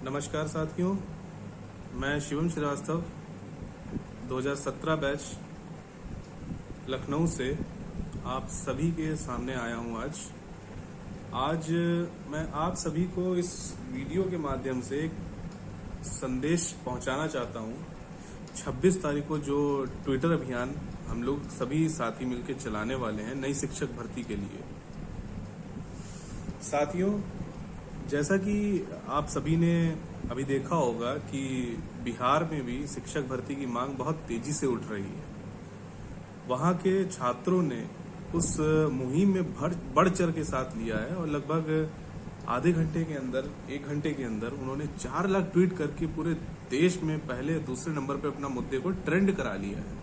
नमस्कार साथियों, मैं शिवम श्रीवास्तव 2017 बैच लखनऊ से आप सभी के सामने आया हूं। आज मैं आप सभी को इस वीडियो के माध्यम से एक संदेश पहुंचाना चाहता हूं। 26 तारीख को जो ट्विटर अभियान हम लोग सभी साथी मिलकर चलाने वाले हैं नई शिक्षक भर्ती के लिए। साथियों, जैसा कि आप सभी ने अभी देखा होगा कि बिहार में भी शिक्षक भर्ती की मांग बहुत तेजी से उठ रही है। वहां के छात्रों ने उस मुहिम में बढ़ चढ़ के साथ लिया है और लगभग आधे घंटे के अंदर, 1 घंटे के अंदर उन्होंने 4 लाख ट्वीट करके पूरे देश में पहले दूसरे नंबर पे अपना मुद्दे को ट्रेंड करा लिया है।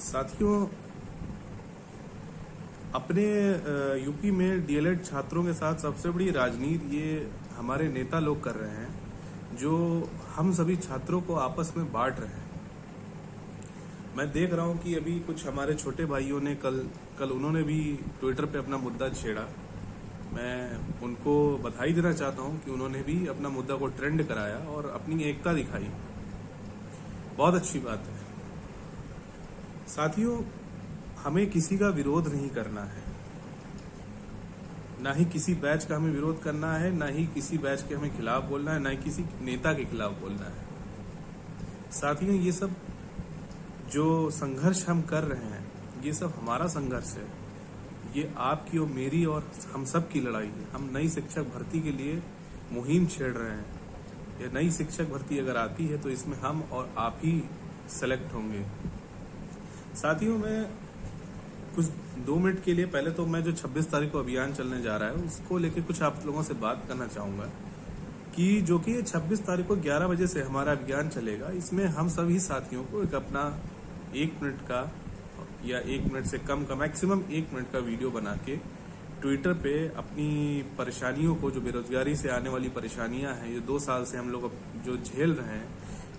साथियों, अपने यूपी में डीएलएड छात्रों के साथ सबसे बड़ी राजनीति ये हमारे नेता लोग कर रहे हैं, जो हम सभी छात्रों को आपस में बांट रहे हैं। मैं देख रहा हूं कि अभी कुछ हमारे छोटे भाइयों ने कल उन्होंने भी ट्विटर पे अपना मुद्दा छेड़ा। मैं उनको बधाई देना चाहता हूं कि उन्होंने भी अपना मुद्दा को ट्रेंड कराया और अपनी एकता दिखाई। बहुत अच्छी बात है। साथियों, हमें किसी का विरोध नहीं करना है, ना ही किसी बैच का हमें विरोध करना है, ना ही किसी बैच के हमें खिलाफ बोलना है, ना ही किसी नेता के खिलाफ बोलना है। साथियों, ये सब जो संघर्ष हम कर रहे हैं, ये सब हमारा संघर्ष है। ये आपकी और मेरी और हम सब की लड़ाई है। हम नई शिक्षक भर्ती के लिए मुहिम छेड़ रहे हैं। ये नई शिक्षक भर्ती अगर आती है तो इसमें हम और आप ही सेलेक्ट होंगे। साथियों, मैं कुछ 2 मिनट के लिए पहले तो मैं जो 26 तारीख को अभियान चलने जा रहा है उसको लेके कुछ आप लोगों से बात करना चाहूंगा कि जो कि 26 तारीख को 11 बजे से हमारा अभियान चलेगा। इसमें हम सभी साथियों को एक अपना 1 मिनट का या 1 मिनट से कम का मैक्सिमम 1 मिनट का वीडियो बना के ट्विटर पे अपनी परेशानियों को, जो बेरोजगारी से आने वाली परेशानियां हैं, ये 2 साल से हम लोग जो झेल रहे हैं,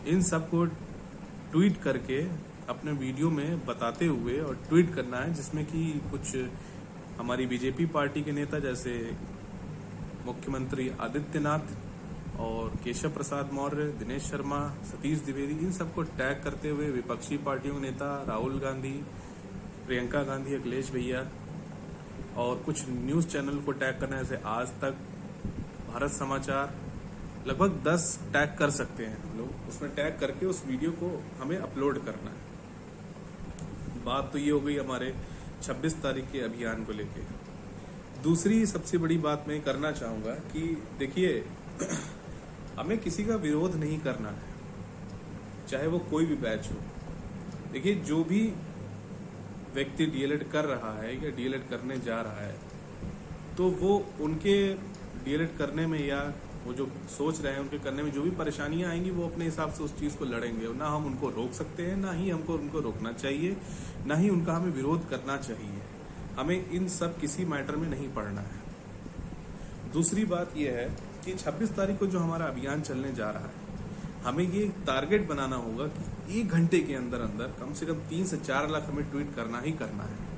इन सबको ट्वीट करके अपने वीडियो में बताते हुए और ट्वीट करना है, जिसमें कि कुछ हमारी बीजेपी पार्टी के नेता जैसे मुख्यमंत्री आदित्यनाथ और केशव प्रसाद मौर्य, दिनेश शर्मा, सतीश द्विवेदी, इन सबको टैग करते हुए विपक्षी पार्टियों के नेता राहुल गांधी, प्रियंका गांधी, अखिलेश भैया और कुछ न्यूज चैनल को टैग करना है, जैसे आज तक, भारत समाचार, लगभग 10 टैग कर सकते हैं हम लोग। उसमें टैग करके उस वीडियो को हमें अपलोड करना है। बात तो ये हो गई हमारे 26 तारीख के अभियान को लेके। दूसरी सबसे बड़ी बात मैं करना चाहूंगा कि देखिए, हमें किसी का विरोध नहीं करना है, चाहे वो कोई भी बैच हो। देखिए, जो भी व्यक्ति डीएलएड कर रहा है या डीएलएड करने जा रहा है, तो वो उनके डीएलएड करने में या वो जो सोच रहे हैं उनके करने में जो भी परेशानियां आएंगी, वो अपने हिसाब से उस चीज को लड़ेंगे। ना हम उनको रोक सकते हैं, ना ही हमको उनको रोकना चाहिए, ना ही उनका हमें विरोध करना चाहिए। हमें इन सब किसी मैटर में नहीं पड़ना है। दूसरी बात यह है कि 26 तारीख को जो हमारा अभियान चलने जा रहा है, हमें ये टारगेट बनाना होगा कि 1 घंटे के अंदर अंदर कम से कम 3 से 4 लाख हमें ट्वीट करना ही करना है।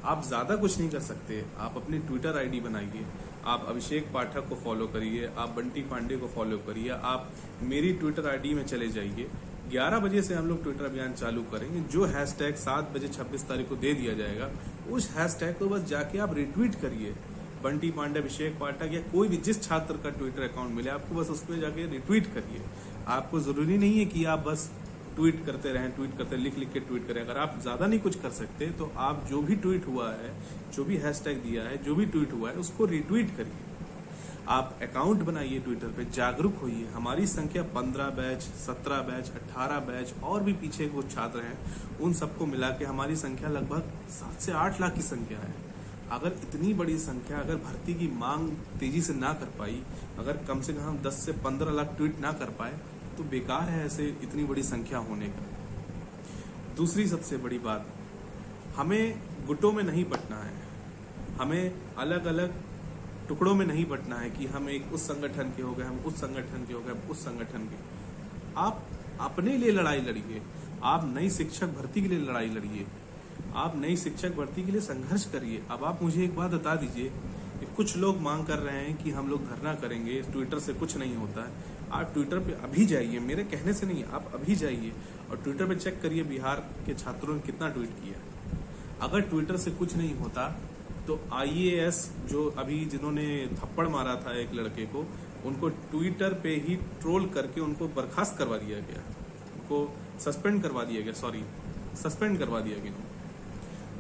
आप ज्यादा कुछ नहीं कर सकते। आप अपनी ट्विटर आईडी बनाइए, आप अभिषेक पाठक को फॉलो करिए, आप बंटी पांडे को फॉलो करिए, आप मेरी ट्विटर आईडी में चले जाइए। 11 बजे से हम लोग ट्विटर अभियान चालू करेंगे। जो हैशटैग 7 बजे 26 तारीख को दे दिया जाएगा, उस हैशटैग को बस जाके आप रिट्वीट करिए। बंटी पांडे, अभिषेक पाठक या कोई भी जिस छात्र का ट्विटर अकाउंट मिले, आपको बस उस पर जाके रिट्वीट करिए। आपको जरूरी नहीं है कि आप बस ट्वीट करते रहें, लिख के ट्वीट करें। अगर आप ज्यादा नहीं कुछ कर सकते तो आप जो भी ट्वीट हुआ है, जो भी हैशटैग दिया है, जो भी ट्वीट हुआ है, उसको रिट्वीट करिए। आप अकाउंट बनाइए ट्विटर पे, जागरूक होइए। हमारी संख्या 15 बैच, 17 बैच, 18 बैच और भी पीछे कुछ छात्र हैं, उन सबको मिला के हमारी संख्या लगभग 7 से 8 लाख की संख्या है। अगर इतनी बड़ी संख्या, अगर भर्ती की मांग तेजी से ना कर पाई, अगर कम से कम 10 से 15 लाख ट्वीट ना कर पाए, तो बेकार है ऐसे इतनी बड़ी संख्या होने का। दूसरी सबसे बड़ी बात, हमें गुटों में नहीं बंटना है, हमें अलग अलग टुकड़ों में नहीं बंटना है कि हम एक उस संगठन के हो गए, हम उस संगठन के हो गए, हम उस संगठन के। आप अपने लिए लड़ाई लड़िए, आप नई शिक्षक भर्ती के लिए लड़ाई लड़िए, आप नई शिक्षक भर्ती के लिए संघर्ष करिए। अब आप मुझे एक बात बता दीजिए, कि कुछ लोग मांग कर रहे हैं कि हम लोग धरना करेंगे, ट्विटर से कुछ नहीं होता है। आप ट्विटर पे अभी जाइए, मेरे कहने से नहीं, आप अभी जाइए और ट्विटर पे चेक करिए बिहार के छात्रों ने कितना ट्वीट किया। अगर ट्विटर से कुछ नहीं होता तो IAS जो अभी जिन्होंने थप्पड़ मारा था एक लड़के को, उनको ट्विटर पे ही ट्रोल करके उनको बर्खास्त करवा दिया गया, उनको सस्पेंड करवा दिया गया।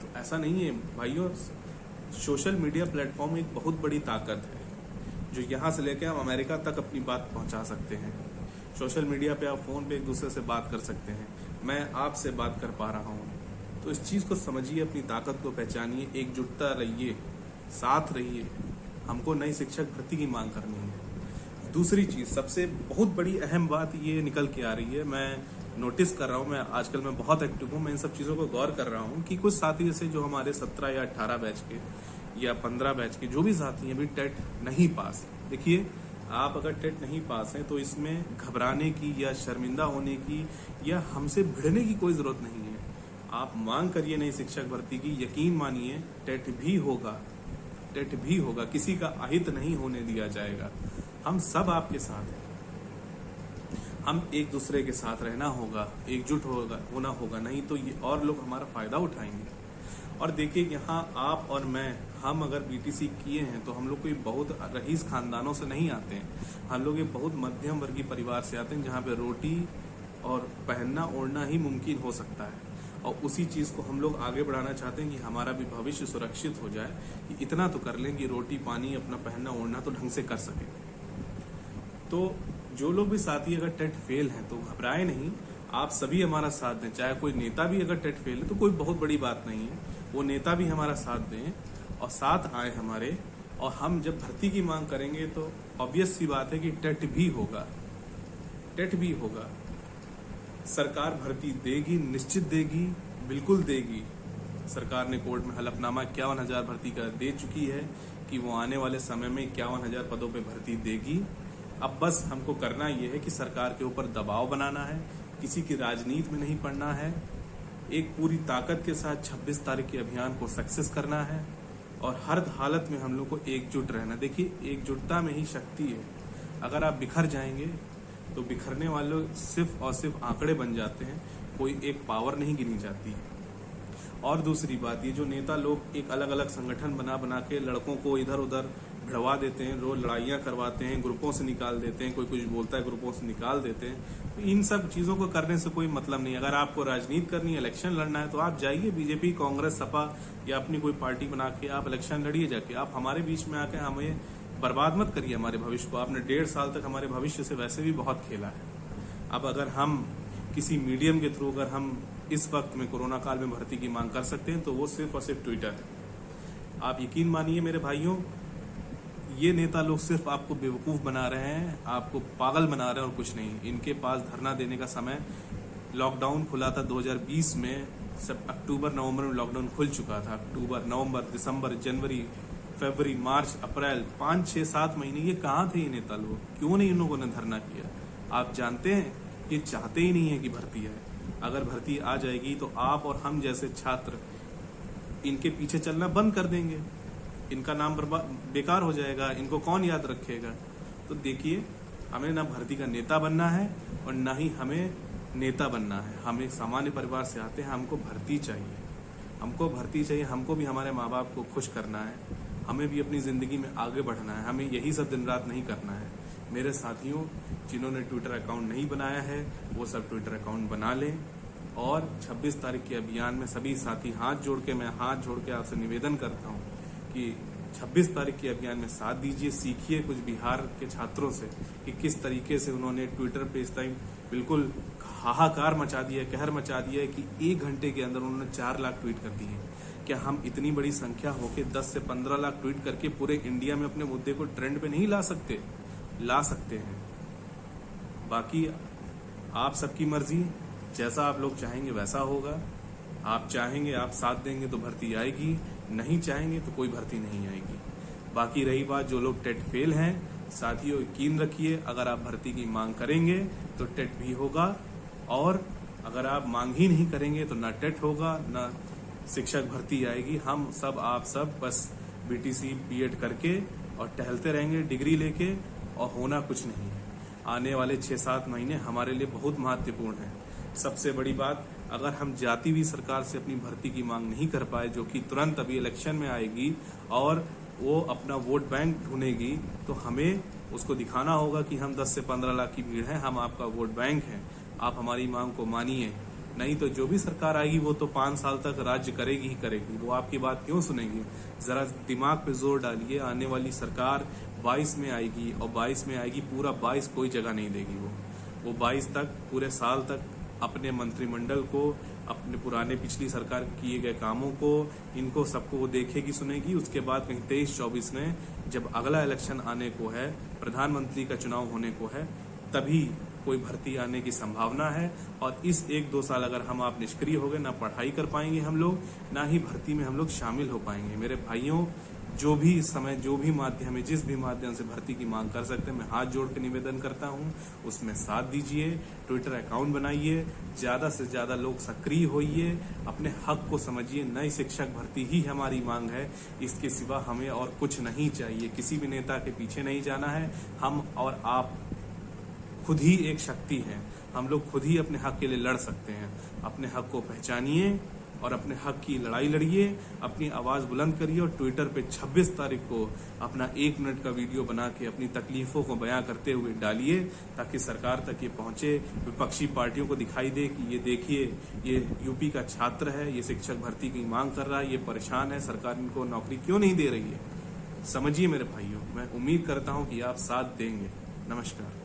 तो ऐसा नहीं है भाइयों, सोशल मीडिया प्लेटफॉर्म एक बहुत बड़ी ताकत है जो यहाँ से लेकर हम अमेरिका तक अपनी बात पहुँचा सकते हैं। सोशल मीडिया पे आप फोन पे एक दूसरे से बात कर सकते हैं, मैं आपसे बात कर पा रहा हूँ। तो इस चीज़ को समझिए, अपनी ताकत को पहचानिए, एकजुटता रहिए, साथ रहिए। हमको नई शिक्षक भर्ती की मांग करनी है। दूसरी चीज़, सबसे बहुत बड़ी अहम बात ये निकल के आ रही है, मैं नोटिस कर रहा हूँ, मैं आजकल मैं बहुत एक्टिव हूँ, मैं इन सब चीज़ों को गौर कर रहा हूँ कि कुछ साथी जैसे जो हमारे 17 या 18 बैच के या 15 बैच के जो भी साथी हैं अभी टेट नहीं पास। देखिए, आप अगर टेट नहीं पास हैं तो इसमें घबराने की या शर्मिंदा होने की या हमसे भिड़ने की कोई ज़रूरत नहीं है। आप मांग करिए नई शिक्षक भर्ती की, यकीन मानिए टेट भी होगा, किसी का अहित नहीं होने दिया जाएगा। हम सब आपके साथ हैं, हम एक दूसरे के साथ रहना होगा, एकजुट होना होगा, नहीं तो ये और लोग हमारा फायदा उठाएंगे। और देखिए, यहाँ आप और मैं, हम अगर BTC किए हैं तो हम लोग कोई बहुत रईस खानदानों से नहीं आते हैं, हम लोग एक बहुत मध्यम वर्गीय परिवार से आते हैं जहाँ पे रोटी और पहनना ओढ़ना ही मुमकिन हो सकता है। और उसी चीज़ को हम लोग आगे बढ़ाना चाहते हैं कि हमारा भी भविष्य सुरक्षित हो जाए, कि इतना तो कर लें कि रोटी पानी अपना पहनना ओढ़ना तो ढंग से कर सके। तो जो लोग भी साथी अगर टेट फेल हैं तो घबराए नहीं, आप सभी हमारा साथ दें। चाहे कोई नेता भी अगर टेट फेल है तो कोई बहुत बड़ी बात नहीं है, वो नेता भी हमारा साथ दें और साथ आए हमारे। और हम जब भर्ती की मांग करेंगे तो ऑब्वियस सी बात है कि टेट भी होगा। सरकार भर्ती देगी, निश्चित देगी, बिल्कुल देगी। सरकार ने कोर्ट में हलफनामा 51,000 भर्ती का दे चुकी है कि वो आने वाले समय में 51,000 पदों पे भर्ती देगी। अब बस हमको करना ये है कि सरकार के ऊपर दबाव बनाना है, किसी की राजनीति में नहीं पड़ना है, एक पूरी ताकत के साथ 26 तारीख के अभियान को सक्सेस करना है और हर हालत में हम लोग को एकजुट रहना। देखिए, एकजुटता में ही शक्ति है। अगर आप बिखर जाएंगे तो बिखरने वालों सिर्फ और सिर्फ आंकड़े बन जाते हैं, कोई एक पावर नहीं गिनी जाती है। और दूसरी बात, ये जो नेता लोग एक अलग अलग संगठन बना के लड़कों को इधर उधर भिड़वा देते हैं, रोज लड़ाइयाँ करवाते हैं, ग्रुपों से निकाल देते हैं, कोई कुछ बोलता है ग्रुपों से निकाल देते हैं, तो इन सब चीज़ों को करने से कोई मतलब नहीं। अगर आपको राजनीति करनी है, इलेक्शन लड़ना है तो आप जाइए बीजेपी, कांग्रेस, सपा या अपनी कोई पार्टी बना के आप इलेक्शन लड़िए जाके। आप हमारे बीच में आके हमें बर्बाद मत करिए हमारे भविष्य को। आपने 1.5 साल तक हमारे भविष्य से वैसे भी बहुत खेला है। अब अगर हम किसी मीडियम के थ्रू अगर हम इस वक्त में कोरोना काल में भर्ती की मांग कर सकते हैं तो वो सिर्फ और सिर्फ ट्विटर है। आप यकीन मानिए मेरे भाइयों, ये नेता लोग सिर्फ आपको बेवकूफ़ बना रहे हैं, आपको पागल बना रहे हैं और कुछ नहीं। इनके पास धरना देने का समय, लॉकडाउन खुला था 2020 में, सब अक्टूबर नवंबर में लॉकडाउन खुल चुका था। अक्टूबर, नवंबर, दिसंबर, जनवरी, फरवरी, मार्च, अप्रैल, 5, 6, 7 महीने ये कहाँ थे ये नेता लोग? क्यों नहीं इन लोगों ने धरना किया? आप जानते हैं, ये चाहते ही नहीं है कि भर्ती आए। अगर भर्ती आ जाएगी तो आप और हम जैसे छात्र इनके पीछे चलना बंद कर देंगे, इनका नाम बेकार हो जाएगा, इनको कौन याद रखेगा? तो देखिए, हमें ना भर्ती का नेता बनना है और ना ही हमें नेता बनना है। हमें सामान्य परिवार से आते हैं, हमको भर्ती चाहिए, हमको भी हमारे माँ बाप को खुश करना है, हमें भी अपनी ज़िंदगी में आगे बढ़ना है, हमें यही सब दिन रात नहीं करना है। मेरे साथियों, जिन्होंने ट्विटर अकाउंट नहीं बनाया है वो सब ट्विटर अकाउंट बना लें और 26 तारीख के अभियान में सभी साथी मैं हाथ जोड़ के आपसे निवेदन करता हूँ कि 26 तारीख के अभियान में साथ दीजिए। सीखिए कुछ बिहार के छात्रों से कि किस तरीके से उन्होंने ट्विटर पे इस टाइम बिल्कुल हाहाकार मचा दिया, कहर मचा दिया है कि 1 घंटे के अंदर उन्होंने 4 लाख ट्वीट कर दिए। क्या हम इतनी बड़ी संख्या होके 10 से 15 लाख ट्वीट करके पूरे इंडिया में अपने मुद्दे को ट्रेंड पे नहीं ला सकते? ला सकते हैं। बाकी आप सबकी मर्जी, जैसा आप लोग चाहेंगे वैसा होगा। आप चाहेंगे, आप साथ देंगे तो भर्ती आएगी, नहीं चाहेंगे तो कोई भर्ती नहीं आएगी। बाकी रही बात जो लोग टेट फेल हैं, साथियों यकीन रखिए, अगर आप भर्ती की मांग करेंगे तो टेट भी होगा, और अगर आप मांग ही नहीं करेंगे तो ना टेट होगा ना शिक्षक भर्ती आएगी। हम सब, आप सब बस बीटीसी बीएड करके और टहलते रहेंगे डिग्री लेके, और होना कुछ नहीं है। आने वाले 6-7 महीने हमारे लिए बहुत महत्वपूर्ण है। सबसे बड़ी बात, अगर हम जाती हुई सरकार से अपनी भर्ती की मांग नहीं कर पाए, जो कि तुरंत अभी इलेक्शन में आएगी और वो अपना वोट बैंक ढूंढेगी, तो हमें उसको दिखाना होगा कि हम 10 से 15 लाख की भीड़ है, हम आपका वोट बैंक हैं, आप हमारी मांग को मानिए। नहीं तो जो भी सरकार आएगी वो तो 5 साल तक राज्य करेगी ही करेगी, वो आपकी बात क्यों सुनेगी। जरा दिमाग पे जोर डालिए, आने वाली सरकार 22 में आएगी, और 22 में आएगी, पूरा 22 कोई जगह नहीं देगी। वो 22 तक पूरे साल तक अपने मंत्रिमंडल को, अपने पुराने पिछली सरकार किए गए कामों को, इनको सबको वो देखेगी सुनेगी। उसके बाद कहीं 23-24 में जब अगला इलेक्शन आने को है, प्रधानमंत्री का चुनाव होने को है, तभी कोई भर्ती आने की संभावना है। और इस 1-2 साल अगर हम आप निष्क्रिय हो गए, ना पढ़ाई कर पाएंगे हम लोग, ना ही भर्ती में हम लोग शामिल हो पाएंगे। मेरे भाइयों, जो भी इस समय जो भी माध्यम है, जिस भी माध्यम से भर्ती की मांग कर सकते हैं, मैं हाथ जोड़ के निवेदन करता हूं, उसमें साथ दीजिए। ट्विटर अकाउंट बनाइए, ज्यादा से ज्यादा लोग सक्रिय होइए, अपने हक को समझिए। नई शिक्षक भर्ती ही हमारी मांग है, इसके सिवा हमें और कुछ नहीं चाहिए। किसी भी नेता के पीछे नहीं जाना है। हम और आप खुद ही एक शक्ति है, हम लोग खुद ही अपने हक के लिए लड़ सकते हैं। अपने हक को पहचानिए और अपने हक की लड़ाई लड़िए, अपनी आवाज बुलंद करिए, और ट्विटर पे 26 तारीख को अपना 1 मिनट का वीडियो बना के अपनी तकलीफों को बयां करते हुए डालिए, ताकि सरकार तक ये पहुंचे, विपक्षी पार्टियों को दिखाई दे कि ये देखिए, ये यूपी का छात्र है, ये शिक्षक भर्ती की मांग कर रहा है, ये परेशान है, सरकार इनको नौकरी क्यों नहीं दे रही है। समझिए मेरे भाइयों, मैं उम्मीद करता हूं कि आप साथ देंगे। नमस्कार।